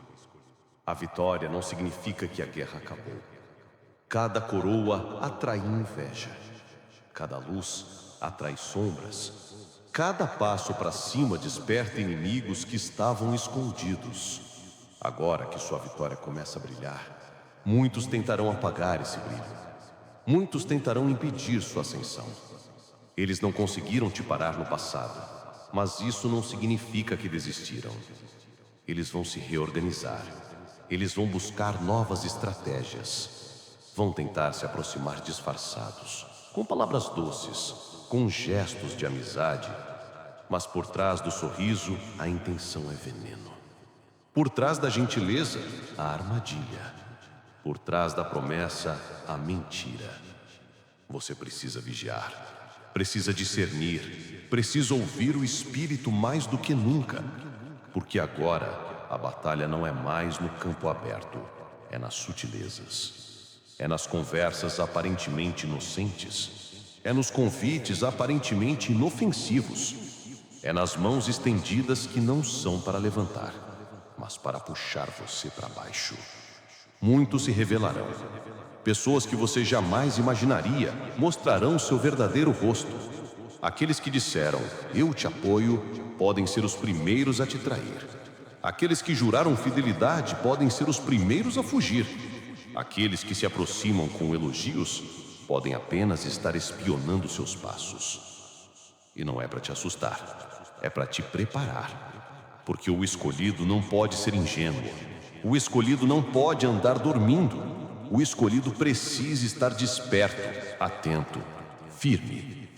A vitória não significa que a guerra acabou. Cada coroa atrai inveja. Cada luz atrai sombras. Cada passo para cima desperta inimigos que estavam escondidos. Agora que sua vitória começa a brilhar, muitos tentarão apagar esse brilho. Muitos tentarão impedir sua ascensão. Eles não conseguiram te parar no passado, mas isso não significa que desistiram. Eles vão se reorganizar. Eles vão buscar novas estratégias. Vão tentar se aproximar disfarçados, com palavras doces, com gestos de amizade, mas por trás do sorriso, a intenção é veneno. Por trás da gentileza, a armadilha. Por trás da promessa, a mentira. Você precisa vigiar, precisa discernir, precisa ouvir o Espírito mais do que nunca, porque agora a batalha não é mais no campo aberto, é nas sutilezas, é nas conversas aparentemente inocentes, é nos convites aparentemente inofensivos, é nas mãos estendidas que não são para levantar, mas para puxar você para baixo. Muitos se revelarão. Pessoas que você jamais imaginaria mostrarão seu verdadeiro rosto. Aqueles que disseram, eu te apoio, podem ser os primeiros a te trair. Aqueles que juraram fidelidade podem ser os primeiros a fugir. Aqueles que se aproximam com elogios podem apenas estar espionando seus passos. E não é para te assustar, é para te preparar. Porque o escolhido não pode ser ingênuo. O escolhido não pode andar dormindo. O escolhido precisa estar desperto, atento, firme.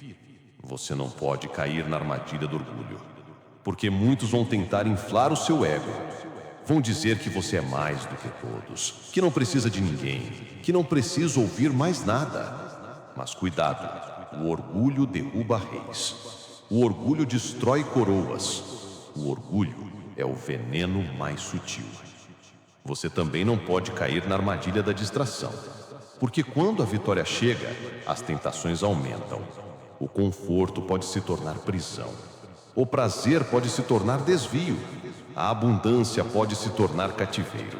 Você não pode cair na armadilha do orgulho, porque muitos vão tentar inflar o seu ego. Vão dizer que você é mais do que todos, que não precisa de ninguém, que não precisa ouvir mais nada. Mas cuidado, o orgulho derruba reis. O orgulho destrói coroas. O orgulho é o veneno mais sutil. Você também não pode cair na armadilha da distração, porque quando a vitória chega, as tentações aumentam. O conforto pode se tornar prisão. O prazer pode se tornar desvio. A abundância pode se tornar cativeiro.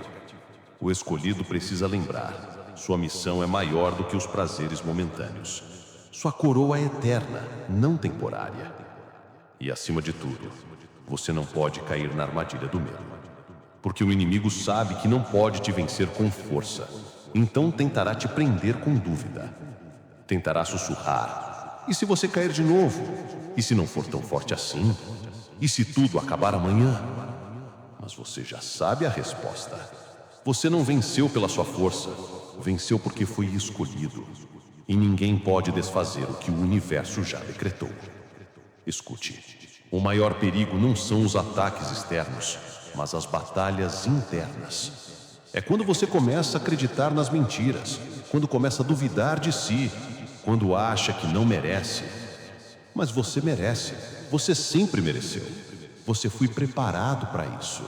O escolhido precisa lembrar, sua missão é maior do que os prazeres momentâneos. Sua coroa é eterna, não temporária. E acima de tudo, você não pode cair na armadilha do medo. Porque o inimigo sabe que não pode te vencer com força. Então tentará te prender com dúvida. Tentará sussurrar. E se você cair de novo? E se não for tão forte assim? E se tudo acabar amanhã? Mas você já sabe a resposta. Você não venceu pela sua força. Venceu porque foi escolhido. E ninguém pode desfazer o que o universo já decretou. Escute. O maior perigo não são os ataques externos, mas as batalhas internas. É quando você começa a acreditar nas mentiras, quando começa a duvidar de si, quando acha que não merece. Mas você merece, você sempre mereceu. Você foi preparado para isso.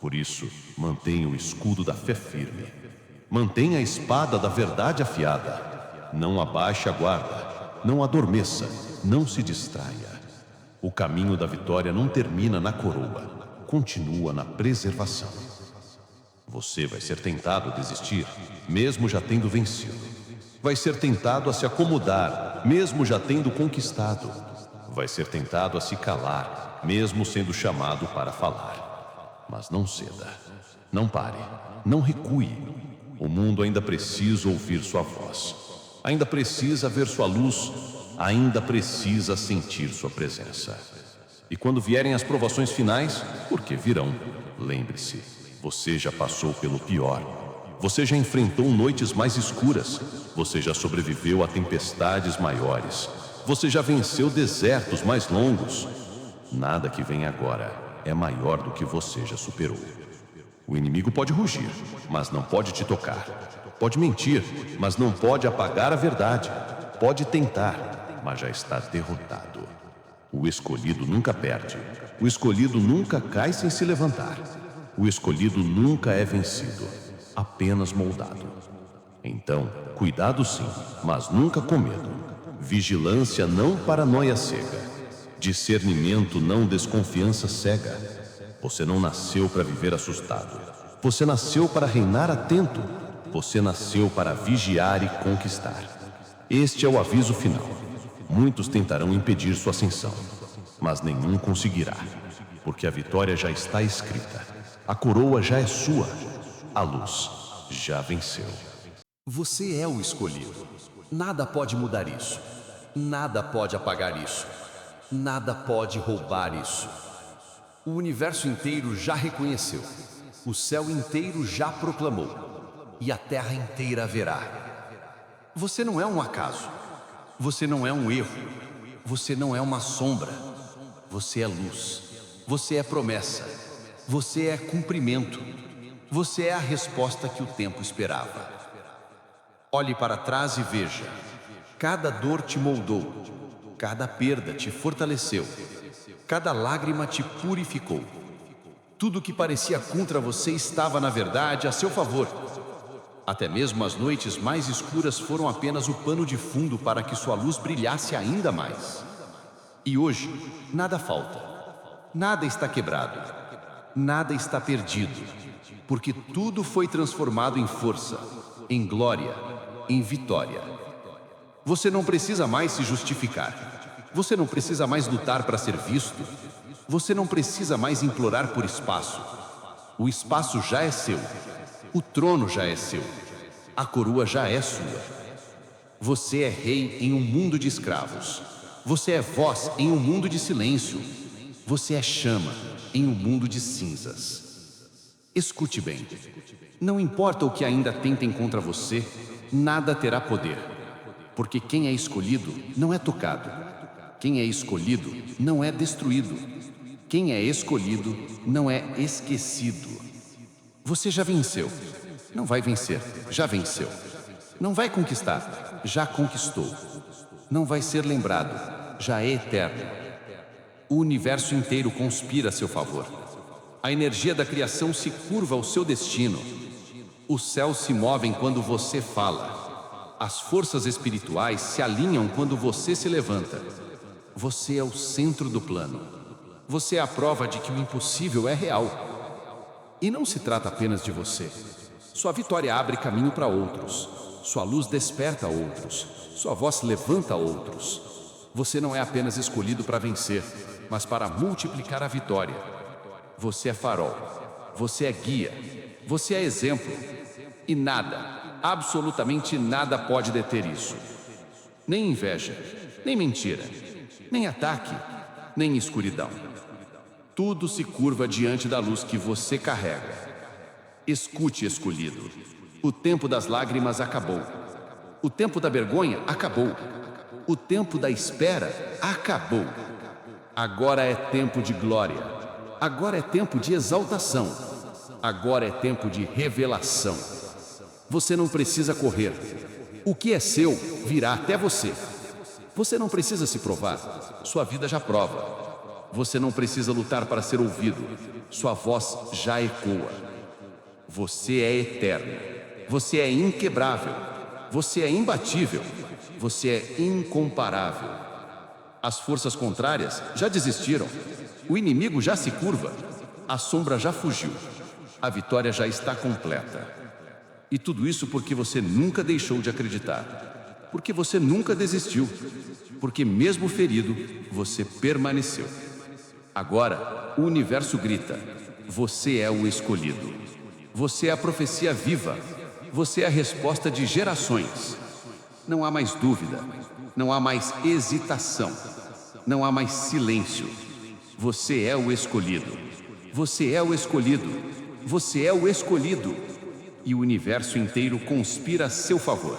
Por isso, mantenha o escudo da fé firme. Mantenha a espada da verdade afiada. Não abaixe a guarda, não adormeça, não se distraia. O caminho da vitória não termina na coroa. Continua na preservação. Você vai ser tentado a desistir, mesmo já tendo vencido. Vai ser tentado a se acomodar, mesmo já tendo conquistado. Vai ser tentado a se calar, mesmo sendo chamado para falar. Mas não ceda, não pare, não recue. O mundo ainda precisa ouvir sua voz. Ainda precisa ver sua luz, ainda precisa sentir sua presença. E quando vierem as provações finais, porque virão, lembre-se, você já passou pelo pior. Você já enfrentou noites mais escuras. Você já sobreviveu a tempestades maiores. Você já venceu desertos mais longos. Nada que vem agora é maior do que você já superou. O inimigo pode rugir, mas não pode te tocar. Pode mentir, mas não pode apagar a verdade. Pode tentar, mas já está derrotado. O escolhido nunca perde. O escolhido nunca cai sem se levantar. O escolhido nunca é vencido, apenas moldado. Então, cuidado sim, mas nunca com medo. Vigilância, não paranoia cega. Discernimento, não desconfiança cega. Você não nasceu para viver assustado. Você nasceu para reinar atento. Você nasceu para vigiar e conquistar. Este é o aviso final. Muitos tentarão impedir sua ascensão, mas nenhum conseguirá, porque a vitória já está escrita. A coroa já é sua. A luz já venceu. Você é o escolhido. Nada pode mudar isso. Nada pode apagar isso. Nada pode roubar isso. O universo inteiro já reconheceu. O céu inteiro já proclamou. E a terra inteira verá. Você não é um acaso. Você não é um erro. Você não é uma sombra. Você é luz. Você é promessa. Você é cumprimento. Você é a resposta que o tempo esperava. Olhe para trás e veja. Cada dor te moldou. Cada perda te fortaleceu. Cada lágrima te purificou. Tudo que parecia contra você estava, na verdade, a seu favor. Até mesmo as noites mais escuras foram apenas o pano de fundo para que sua luz brilhasse ainda mais. E hoje, nada falta. Nada está quebrado. Nada está perdido. Porque tudo foi transformado em força, em glória, em vitória. Você não precisa mais se justificar. Você não precisa mais lutar para ser visto. Você não precisa mais implorar por espaço. O espaço já é seu. O trono já é seu. A coroa já é sua. Você é rei em um mundo de escravos. Você é voz em um mundo de silêncio. Você é chama em um mundo de cinzas. Escute bem. Não importa o que ainda tentem contra você, nada terá poder. Porque quem é escolhido não é tocado. Quem é escolhido não é destruído. Quem é escolhido não é esquecido. Você já venceu. Não vai vencer. Já venceu. Não vai conquistar. Já conquistou. Não vai ser lembrado. Já é eterno. O universo inteiro conspira a seu favor. A energia da criação se curva ao seu destino. Os céus se movem quando você fala. As forças espirituais se alinham quando você se levanta. Você é o centro do plano. Você é a prova de que o impossível é real. E não se trata apenas de você. Sua vitória abre caminho para outros. Sua luz desperta outros. Sua voz levanta outros. Você não é apenas escolhido para vencer, mas para multiplicar a vitória. Você é farol. Você é guia. Você é exemplo. E nada, absolutamente nada pode deter isso. Nem inveja, nem mentira, nem ataque, nem escuridão. Tudo se curva diante da luz que você carrega. Escute, escolhido. O tempo das lágrimas acabou. O tempo da vergonha acabou. O tempo da espera acabou. Agora é tempo de glória. Agora é tempo de exaltação. Agora é tempo de revelação. Você não precisa correr. O que é seu virá até você. Você não precisa se provar. Sua vida já prova. Você não precisa lutar para ser ouvido. Sua voz já ecoa. Você é eterno. Você é inquebrável. Você é imbatível. Você é incomparável. As forças contrárias já desistiram. O inimigo já se curva. A sombra já fugiu. A vitória já está completa. E tudo isso porque você nunca deixou de acreditar. Porque você nunca desistiu. Porque mesmo ferido, você permaneceu. Agora, o universo grita: você é o escolhido. Você é a profecia viva. Você é a resposta de gerações. Não há mais dúvida. Não há mais hesitação. Não há mais silêncio. Você é o escolhido. Você é o escolhido. Você é o escolhido. E o universo inteiro conspira a seu favor.